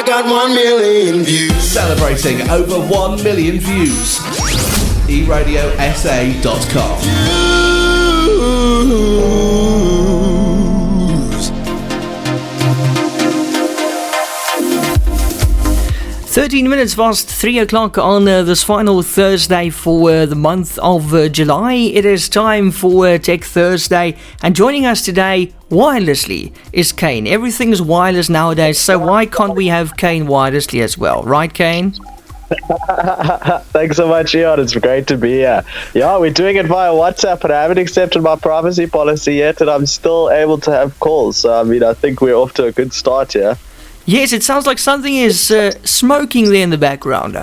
got 1 million views. Celebrating over 1 million views. eRadioSA.com. 13 minutes past 3 o'clock on this final Thursday for the month of July. It is time for Tech Thursday, and joining us today wirelessly is Kaine. Everything's wireless nowadays, so why can't we have Kaine wirelessly as well? Right, Kaine? Thanks so much, Eon. It's great to be here. Yeah, we're doing it via WhatsApp, and I haven't accepted my privacy policy yet, and I'm still able to have calls. So, I think we're off to a good start here. Yes, it sounds like something is smoking there in the background.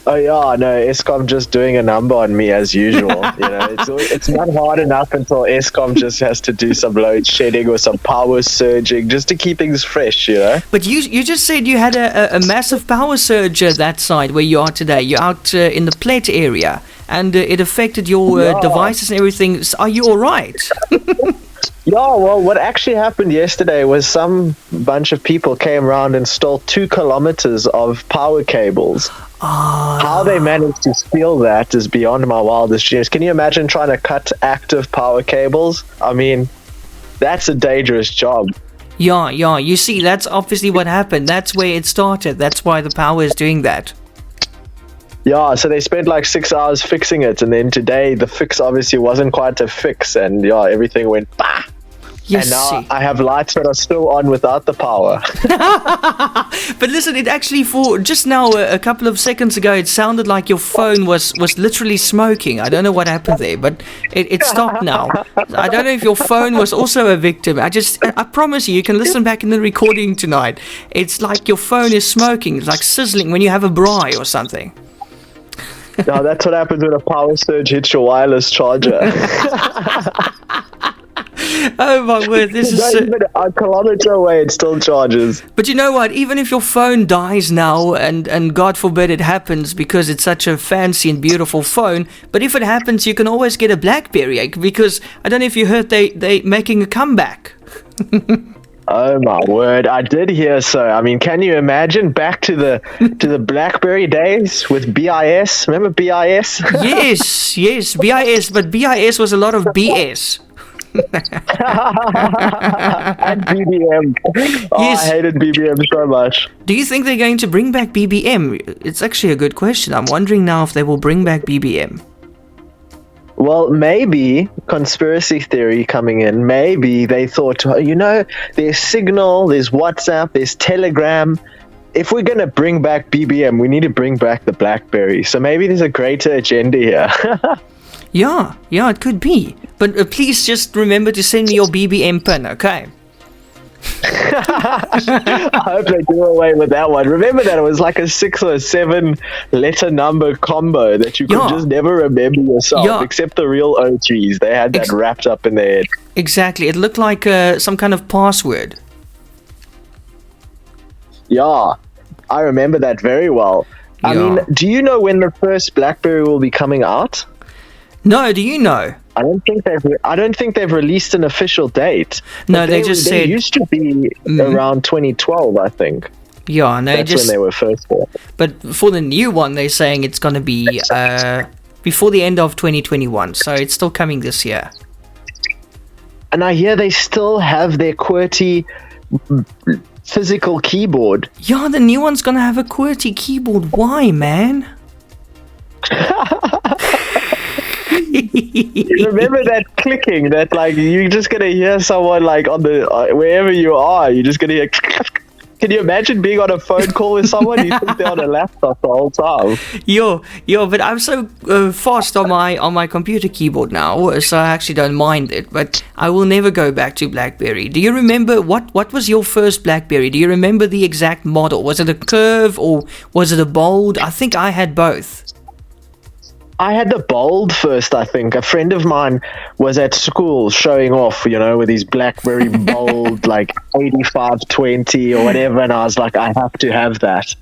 Oh yeah, no, Eskom just doing a number on me as usual. It's not hard enough until Eskom just has to do some load shedding or some power surging just to keep things fresh, But you just said you had a massive power surge that side where you are today. You're out in the Plet area, and it affected your devices and everything. Are you all right? Yeah, well, what actually happened yesterday was some bunch of people came around and stole 2 kilometers of power cables. How they managed to steal that is beyond my wildest dreams. Can you imagine trying to cut active power cables? That's a dangerous job. Yeah, you see, that's obviously what happened. That's where it started. That's why the power is doing that. Yeah, so they spent like 6 hours fixing it, and then today the fix obviously wasn't quite a fix, and everything went bah. Yes, and now I have lights that are still on without the power. But listen, it actually, for just now, a couple of seconds ago, it sounded like your phone was literally smoking. I don't know what happened there, but it stopped now. I don't know if your phone was also a victim. I promise you can listen back in the recording tonight. It's like your phone is smoking. It's like sizzling when you have a braai or something. No, that's what happens when a power surge hits your wireless charger. Oh my word, this is even a kilometer away, it still charges. But you know what, even if your phone dies now, and God forbid it happens because it's such a fancy and beautiful phone, but if it happens, you can always get a BlackBerry, because I don't know if you heard they making a comeback. Oh my word, I did hear so. Can you imagine back to the BlackBerry days with BIS? Remember BIS? Yes, BIS, but BIS was a lot of BS. And BBM. Yes. I hated BBM so much. Do you think they're going to bring back BBM? It's actually a good question. I'm wondering now if they will bring back BBM. Well, maybe, conspiracy theory coming in, maybe they thought, there's Signal, there's WhatsApp, there's Telegram. If we're going to bring back BBM, we need to bring back the BlackBerry. So maybe there's a greater agenda here. Yeah, it could be. But please just remember to send me your BBM pin, okay? I hope they do away with that one. Remember that it was like a 6 or 7 letter number combo that you could just never remember yourself, except the real OGs. They had that wrapped up in their head. Exactly. It looked like some kind of password. Yeah, I remember that very well. Do you know when the first BlackBerry will be coming out? No, do you know? I don't think they've released an official date. No, they just said it used to be around 2012, I think. Yeah, no, that's when they were first born. But for the new one, they're saying it's going to be before the end of 2021, so it's still coming this year. And I hear they still have their QWERTY physical keyboard. Yeah, the new one's going to have a QWERTY keyboard. Why, man? Remember that clicking, that you're just gonna hear someone on the wherever you are, you're just gonna hear. Can you imagine being on a phone call with someone? You think they're on a laptop the whole time. Yo, but I'm so fast on my computer keyboard now, so I actually don't mind it. But I will never go back to BlackBerry. Do you remember what was your first BlackBerry? Do you remember the exact model? Was it a curve or was it a bold? I think I had both. I had the bold first, I think. A friend of mine was at school showing off, with his BlackBerry bold, 8520 or whatever, and I was like, I have to have that.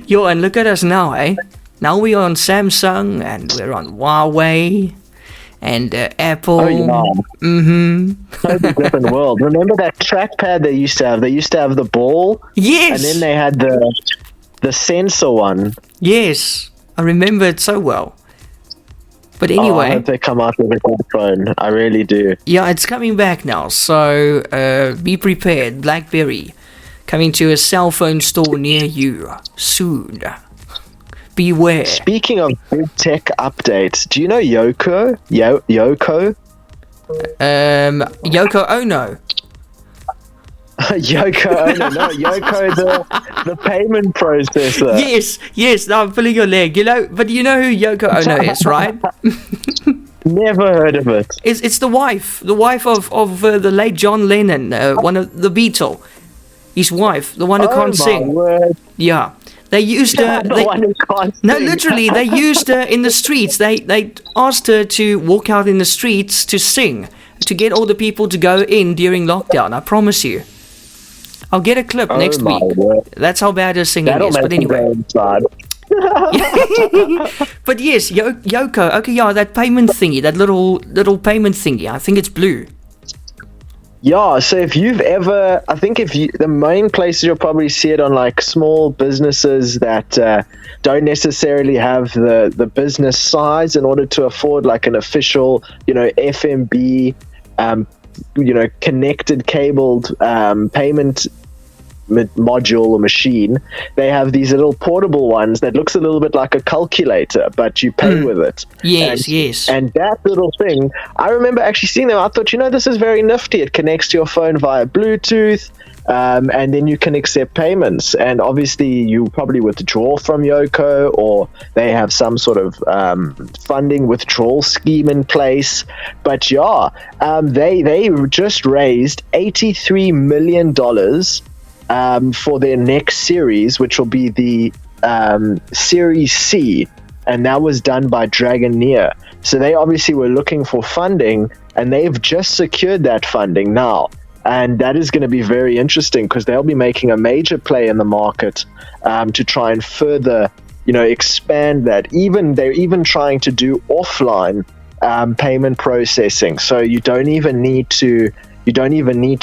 Yo, and look at us now, eh? Now we're on Samsung, and we're on Huawei, and Apple. Oh, yeah. Totally different world. Remember that trackpad they used to have? They used to have the ball. Yes. And then they had the sensor one. Yes. I remember it so well. But anyway. I hope they come out with a good phone. I really do. Yeah, it's coming back now. So be prepared. BlackBerry coming to a cell phone store near you soon. Beware. Speaking of big tech updates, do you know Yoko? Yoko? Yoko Ono. Yoko Ono, no, Yoko, the payment processor. Yes, now I'm pulling your leg. But you know who Yoko Ono is, right? Never heard of it. It's the wife of the late John Lennon, one of the Beatle. His wife, the one who can't sing. Word. Yeah, they used her. The one who can't No, sing. literally, they used her in the streets. They asked her to walk out in the streets to sing, to get all the people to go in during lockdown. I promise you. I'll get a clip next week. Word. That's how bad her singing That'll is. make But anyway. me go inside. But yes, Yoko. Okay, yeah, that payment thingy, that little payment thingy. I think it's blue. Yeah, so if the main places you'll probably see it on like small businesses that don't necessarily have the business size in order to afford like an official, FMB, connected cabled payment module or machine. They have these little portable ones that looks a little bit like a calculator, but you pay with it. Yes. And that little thing, I remember actually seeing them. I thought, this is very nifty. It connects to your phone via Bluetooth, and then you can accept payments. And obviously, you probably withdraw from Yoko, or they have some sort of funding withdrawal scheme in place. But yeah, they just raised $83 million for their next series, which will be the Series C, and that was done by Dragoneer. So they obviously were looking for funding, and they've just secured that funding now. And that is going to be very interesting because they'll be making a major play in the market to try and further, expand that. They're even trying to do offline payment processing. So you don't even need to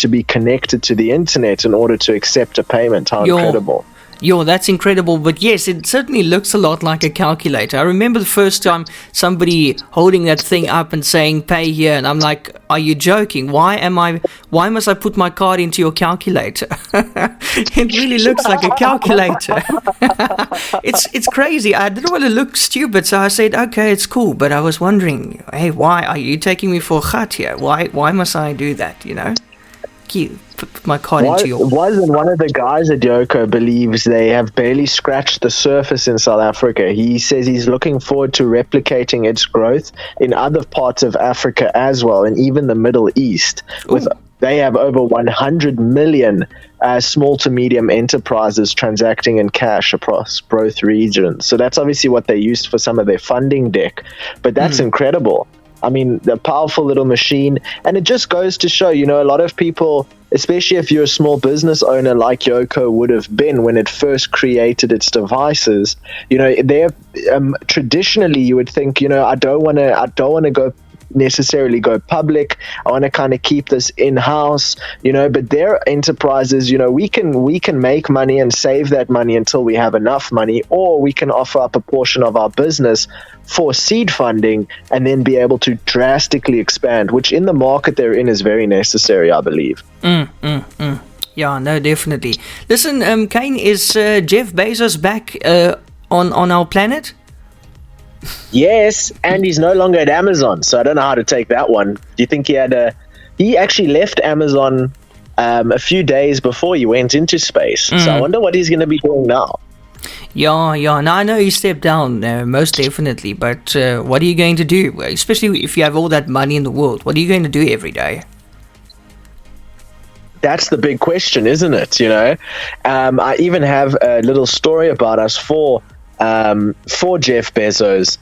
be connected to the internet in order to accept a payment. How incredible. That's incredible. But yes, it certainly looks a lot like a calculator. I remember the first time somebody holding that thing up and saying pay here, and I'm like, are you joking? Why must I put my card into your calculator? It really looks like a calculator. It's crazy. I didn't want to look stupid, so I said, okay, it's cool. But I was wondering, hey, why are you taking me for a gat here? Why must I do that, Put my card into your... Wasn't one of the guys at Yoko believes they have barely scratched the surface in South Africa. He says he's looking forward to replicating its growth in other parts of Africa as well, and even the Middle East. They have over 100 million small to medium enterprises transacting in cash across both regions. So that's obviously what they used for some of their funding deck. But that's incredible. I mean, the powerful little machine. And it just goes to show, a lot of people, especially if you're a small business owner like Yoko would have been when it first created its devices, they're traditionally you would think, I don't want to necessarily go public. I want to kind of keep this in-house, but their enterprises, we can make money and save that money until we have enough money, or we can offer up a portion of our business for seed funding and then be able to drastically expand, which in the market they're in is very necessary, I believe. Yeah, no, definitely. Listen, Kaine, is Jeff Bezos back on our planet? Yes, and he's no longer at Amazon, so I don't know how to take that one. Do you think he actually left Amazon a few days before he went into space? So I wonder what he's going to be doing now. Yeah. Now, I know he stepped down, most definitely, but what are you going to do? Especially if you have all that money in the world, what are you going to do every day? That's the big question, isn't it? I even have a little story about us for Jeff Bezos.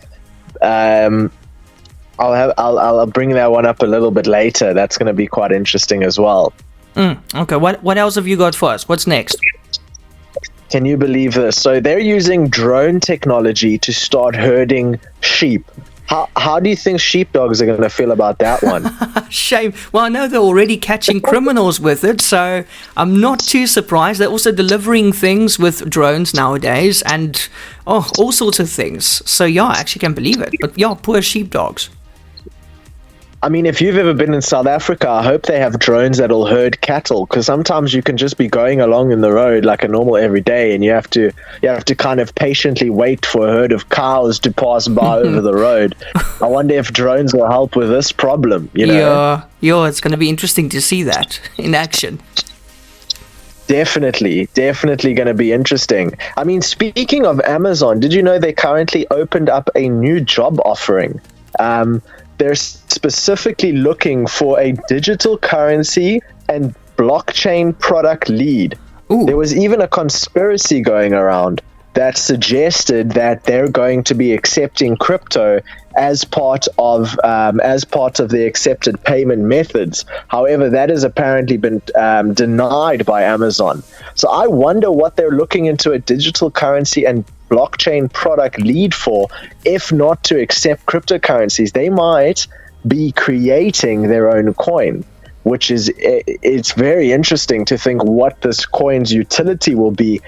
I'll bring that one up a little bit later. That's going to be quite interesting as well. Okay, what else have you got for us? What's next? Can you believe this? So they're using drone technology to start herding sheep. How do you think sheepdogs are going to feel about that one? Shame. Well, I know they're already catching criminals with it, so I'm not too surprised. They're also delivering things with drones nowadays and all sorts of things. So yeah, I actually can't believe it. But yeah, poor sheepdogs. I mean, if you've ever been in South Africa, I hope they have drones that'll herd cattle, because sometimes you can just be going along in the road like a normal everyday, and you have to kind of patiently wait for a herd of cows to pass by over the road. I wonder if drones will help with this problem, you know? Yeah, it's going to be interesting to see that in action. Definitely going to be interesting. I mean, speaking of Amazon, did you know they currently opened up a new job offering? They're specifically looking for a digital currency and blockchain product lead. Ooh. There was even a conspiracy going around that suggested that they're going to be accepting crypto as part of the accepted payment methods. However, that has apparently been denied by Amazon. So I wonder what they're looking into a digital currency and blockchain product lead for, if not to accept cryptocurrencies. They might be creating their own coin, which is, it's very interesting to think what this coin's utility will be,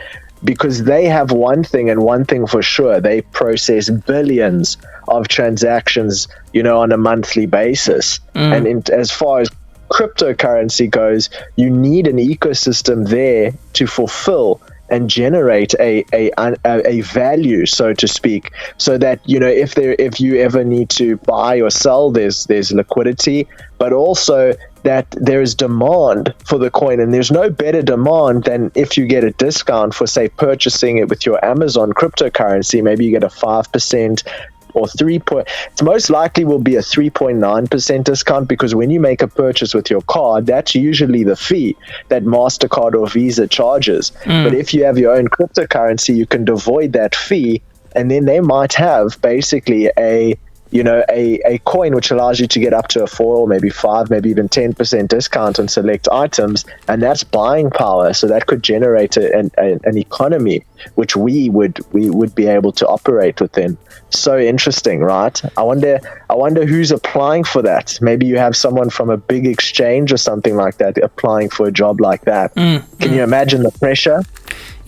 because they have one thing and one thing for sure: they process billions of transactions, on a monthly basis. And as far as cryptocurrency goes, you need an ecosystem there to fulfill and generate a value, so to speak, so that if you ever need to buy or sell, there's liquidity, but also that there is demand for the coin. And there's no better demand than if you get a discount for, say, purchasing it with your Amazon cryptocurrency. Maybe you get a 5% or it's most likely will be a 3.9% discount, because when you make a purchase with your card, that's usually the fee that MasterCard or Visa charges. But if you have your own cryptocurrency, you can avoid that fee, and then they might have basically a coin which allows you to get up to a 4 or maybe 5, maybe even 10% discount on select items, and that's buying power. So that could generate an economy which we would be able to operate within. So interesting, right? I wonder who's applying for that. Maybe you have someone from a big exchange or something like that applying for a job like that. Can you imagine the pressure?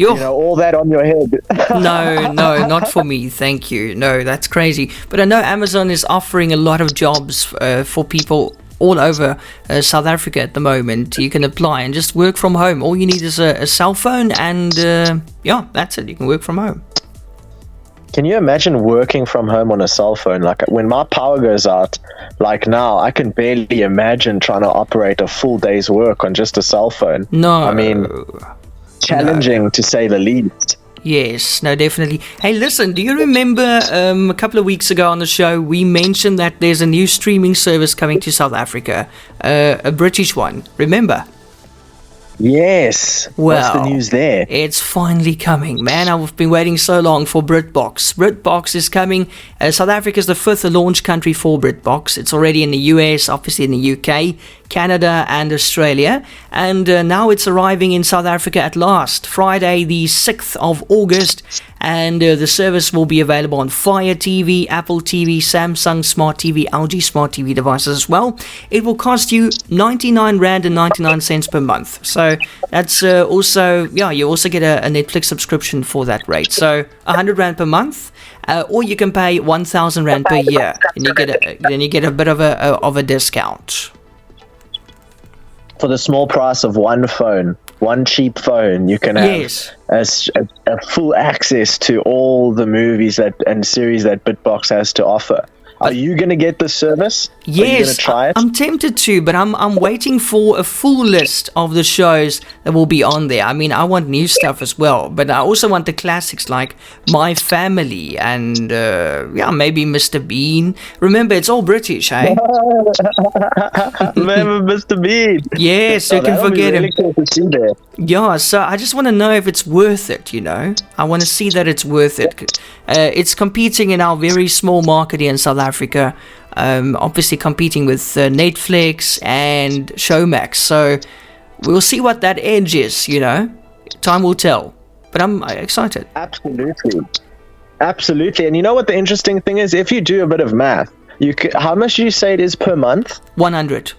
All that on your head. No, not for me, thank you. No, that's crazy. But I know Amazon is offering a lot of jobs for people all over South Africa at the moment. You can apply and just work from home. All you need is a cell phone, and that's it. You can work from home. Can you imagine working from home on a cell phone? Like, when my power goes out, like now, I can barely imagine trying to operate a full day's work on just a cell phone. No. I mean, challenging to say the least. Yes, no, definitely. Hey, listen, do you remember a couple of weeks ago on the show, we mentioned that there's a new streaming service coming to South Africa, a British one, remember? Yes. Well, what's the news there? It's finally coming, man. I've been waiting so long for BritBox. BritBox is coming. South Africa is the 5th launch country for BritBox. It's already in the US, obviously in the UK, Canada and Australia. And now it's arriving in South Africa at last, Friday the 6th of August. And the service will be available on Fire TV, Apple TV, Samsung Smart TV, LG Smart TV devices as well. It will cost you 99 Rand and 99 cents per month. So that's also, you also get a Netflix subscription for that rate. So 100 Rand per month, or you can pay 1,000 Rand per year, and you get a bit of a discount. For the small price of one phone, one cheap phone, you can have a full access to all the movies and series that BritBox has to offer. Are you going to get the service? Yes, Are you going to try it? I'm tempted to, but I'm waiting for a full list of the shows that will be on there. I mean, I want new stuff as well, but I also want the classics like My Family and maybe Mr. Bean. Remember, it's all British, eh? Remember Mr. Bean? Yes, you can forget him. Really cool to see there. Yeah, so I just want to know if it's worth it, I want to see that it's worth it. It's competing in our very small market here in South Africa, obviously competing with Netflix and Showmax. So we'll see what that edge is, Time will tell. But I'm excited. Absolutely. Absolutely. And you know what the interesting thing is? If you do a bit of math, how much do you say it is per month? 100.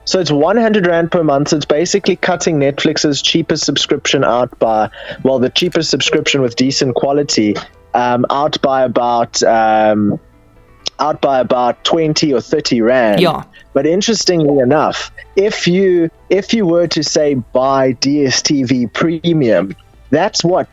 So it's 100 Rand per month. So it's basically cutting Netflix's cheapest subscription out by, well, the cheapest subscription with decent quality, out by about 20 or 30 Rand. Yeah. But interestingly enough, if you were to say buy DSTV Premium, that's what,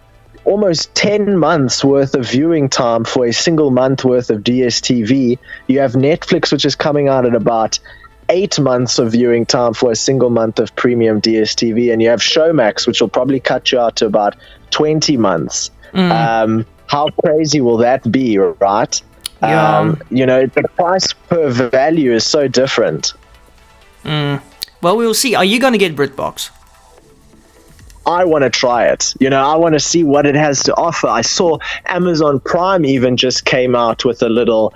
almost 10 months worth of viewing time for a single month worth of DSTV. You have Netflix, which is coming out at about 8 months of viewing time for a single month of premium DSTV, and you have Showmax, which will probably cut you out to about 20 months. How crazy will that be, right? Yeah. The price per value is so different. Well, we'll see. Are you going to get BritBox? I want to try it. I want to see what it has to offer. I saw Amazon Prime even just came out with a little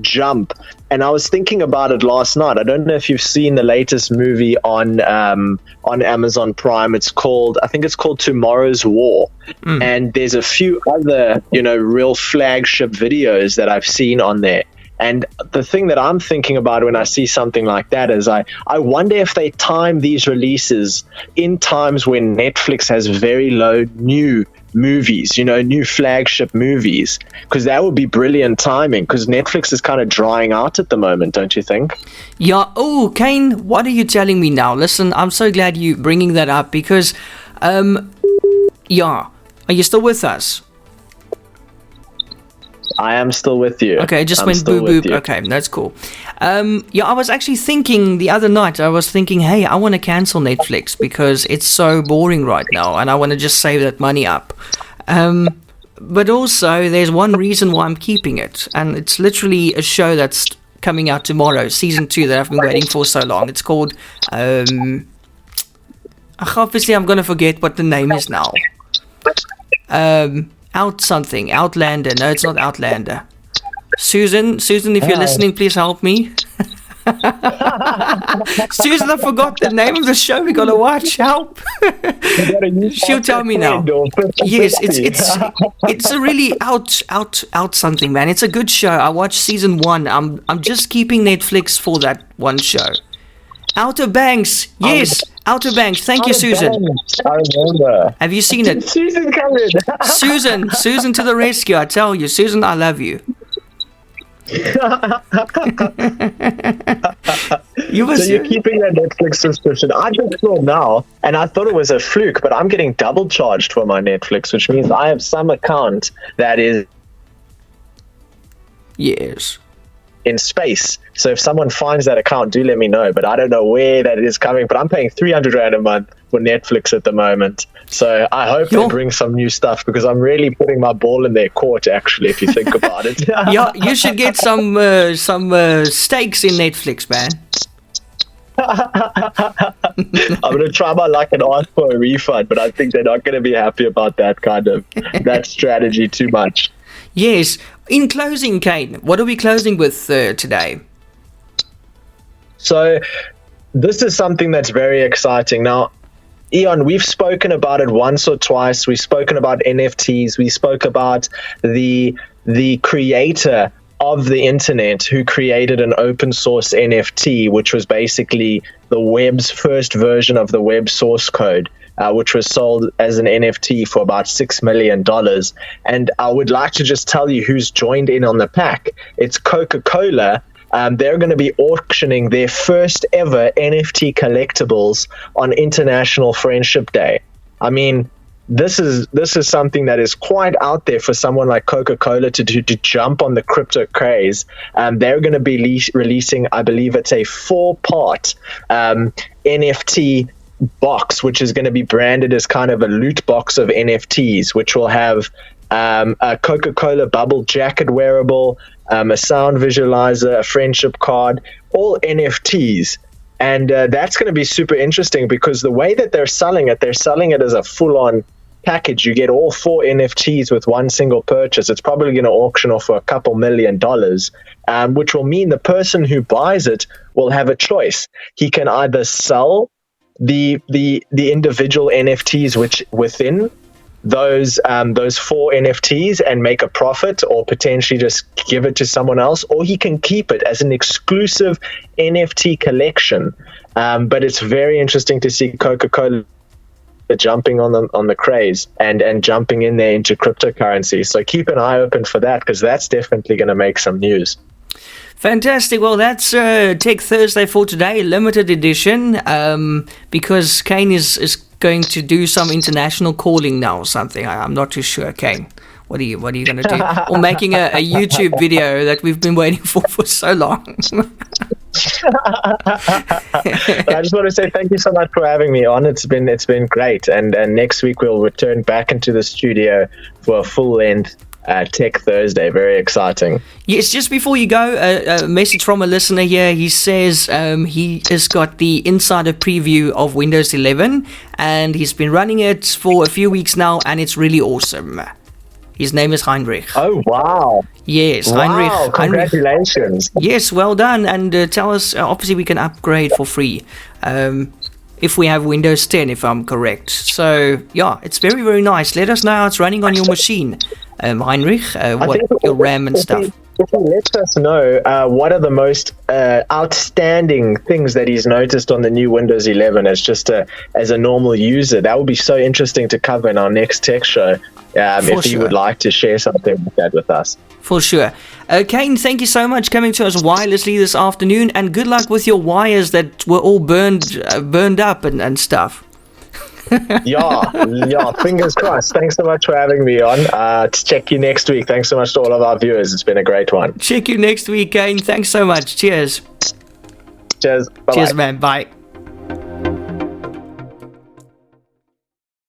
jump. And I was thinking about it last night. I don't know if you've seen the latest movie on Amazon Prime. I think it's called Tomorrow's War. And there's a few other, real flagship videos that I've seen on there. And the thing that I'm thinking about when I see something like that is I wonder if they time these releases in times when Netflix has very low new movies, new flagship movies, because that would be brilliant timing, because Netflix is kind of drying out at the moment, don't you think? Yeah. Oh, Kaine, what are you telling me now? Listen, I'm so glad you bringing that up because, yeah. Are you still with us? I am still with you. Okay, it just went boop boop. Okay, that's cool. I was actually thinking the other night, hey, I want to cancel Netflix because it's so boring right now and I want to just save that money up. But also, there's one reason why I'm keeping it, and it's literally a show that's coming out tomorrow, season 2, that I've been waiting for so long. It's called, obviously I'm going to forget what the name is now. Outlander. No, it's not Outlander. Susan, if you're listening, please help me. Susan, I forgot the name of the show we gotta watch. Help. She'll tell me now. Yes, it's a really out something, man. It's a good show. I watched season 1. I'm just keeping Netflix for that one show. Outer Banks. Yes. Outer Banks. Thank you, Susan. I remember. Have you seen it? Susan coming. Susan to the rescue. I tell you, Susan, I love you. You're keeping that Netflix subscription. I just saw now, and I thought it was a fluke, but I'm getting double charged for my Netflix, which means I have some account that is in space. So if someone finds that account, do let me know. But I don't know where that is coming. But I'm paying 300 Rand a month for Netflix at the moment. So I hope they bring some new stuff, because I'm really putting my ball in their court, actually, if you think about it. Yeah, you should get some stakes in Netflix, man. I'm going to try my luck and ask for a refund, but I think they're not going to be happy about that strategy too much. Yes. In closing, Kaine, what are we closing with today? So this is something that's very exciting. Now, Eon, we've spoken about it once or twice. We've spoken about NFTs. We spoke about the creator of the internet who created an open source NFT, which was basically the web's first version of the web source code. Which was sold as an NFT for about $6 million. And I would like to just tell you who's joined in on the pack. It's Coca-Cola. They're going to be auctioning their first ever NFT collectibles on International Friendship Day. I mean, this is something that is quite out there for someone like Coca-Cola to jump on the crypto craze. They're going to be releasing, I believe it's a 4-part NFT box, which is going to be branded as kind of a loot box of NFTs, which will have a Coca-Cola bubble jacket wearable, a sound visualizer, a friendship card, all NFTs. And that's going to be super interesting, because the way that they're selling it as a full-on package. You get all 4 NFTs with one single purchase. It's probably going to auction off for a couple $1 million, which will mean the person who buys it will have a choice. He can either sell the individual NFTs which within those 4 NFTs and make a profit, or potentially just give it to someone else, or he can keep it as an exclusive NFT collection. But it's very interesting to see Coca-Cola jumping on the craze and jumping in there into cryptocurrency. So keep an eye open for that, because that's definitely going to make some news. Fantastic. Well, that's Tech Thursday for today, limited edition, because Kaine is going to do some international calling now or something. I'm not too sure, Kaine. What are you going to do? Or making a YouTube video that we've been waiting for so long. I just want to say thank you so much for having me on. It's been great, and next week we'll return back into the studio for a full length Tech Thursday. Very exciting. Yes, just before you go, a message from a listener here. He says he has got the insider preview of Windows 11, and he's been running it for a few weeks now, and it's really awesome. His name is Heinrich. Oh, wow. Yes, wow, Heinrich. Congratulations. Yes, well done. And tell us, obviously we can upgrade for free if we have Windows 10, if I'm correct. So, yeah, it's very, very nice. Let us know how it's running on your machine, Heinrich, what your RAM and stuff. If he lets us know what are the most outstanding things that he's noticed on the new Windows 11 as a normal user, that would be so interesting to cover in our next tech show. If he would like to share something like that with us. For sure. Kaine, thank you so much coming to us wirelessly this afternoon, and good luck with your wires that were all burned up and stuff. Yeah, fingers crossed. Thanks so much for having me on. Check you next week. Thanks so much to all of our viewers. It's been a great one. Check you next week, Kaine. Thanks so much. Cheers. Cheers. Bye-bye. Cheers, man. Bye.